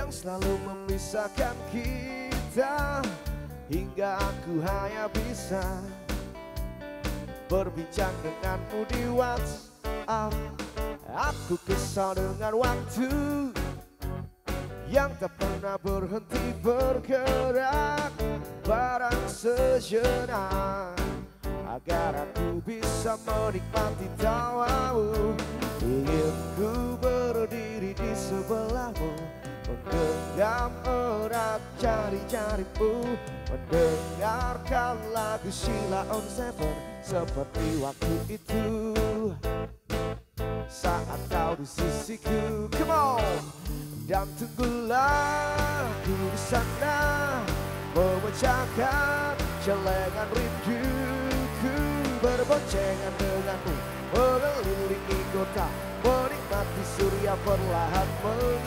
yang selalu memisahkan kita, hingga aku hanya bisa berbincang denganmu di WhatsApp. Aku kesal dengan waktu yang tak pernah berhenti bergerak. Barang sejenak agar aku bisa menikmati tawamu. Ingin ku berdiri di sebelahmu, menggenggam erat jari-jarimu, mendengarkan lagu Sheila on 7 seperti waktu itu saat kau di sisiku. Come on! Dan tunggulah ku di sana, memecahkan celengan rinduku, berboncengan denganmu, mengelilingi kota, menikmati surya perlahan menghilang.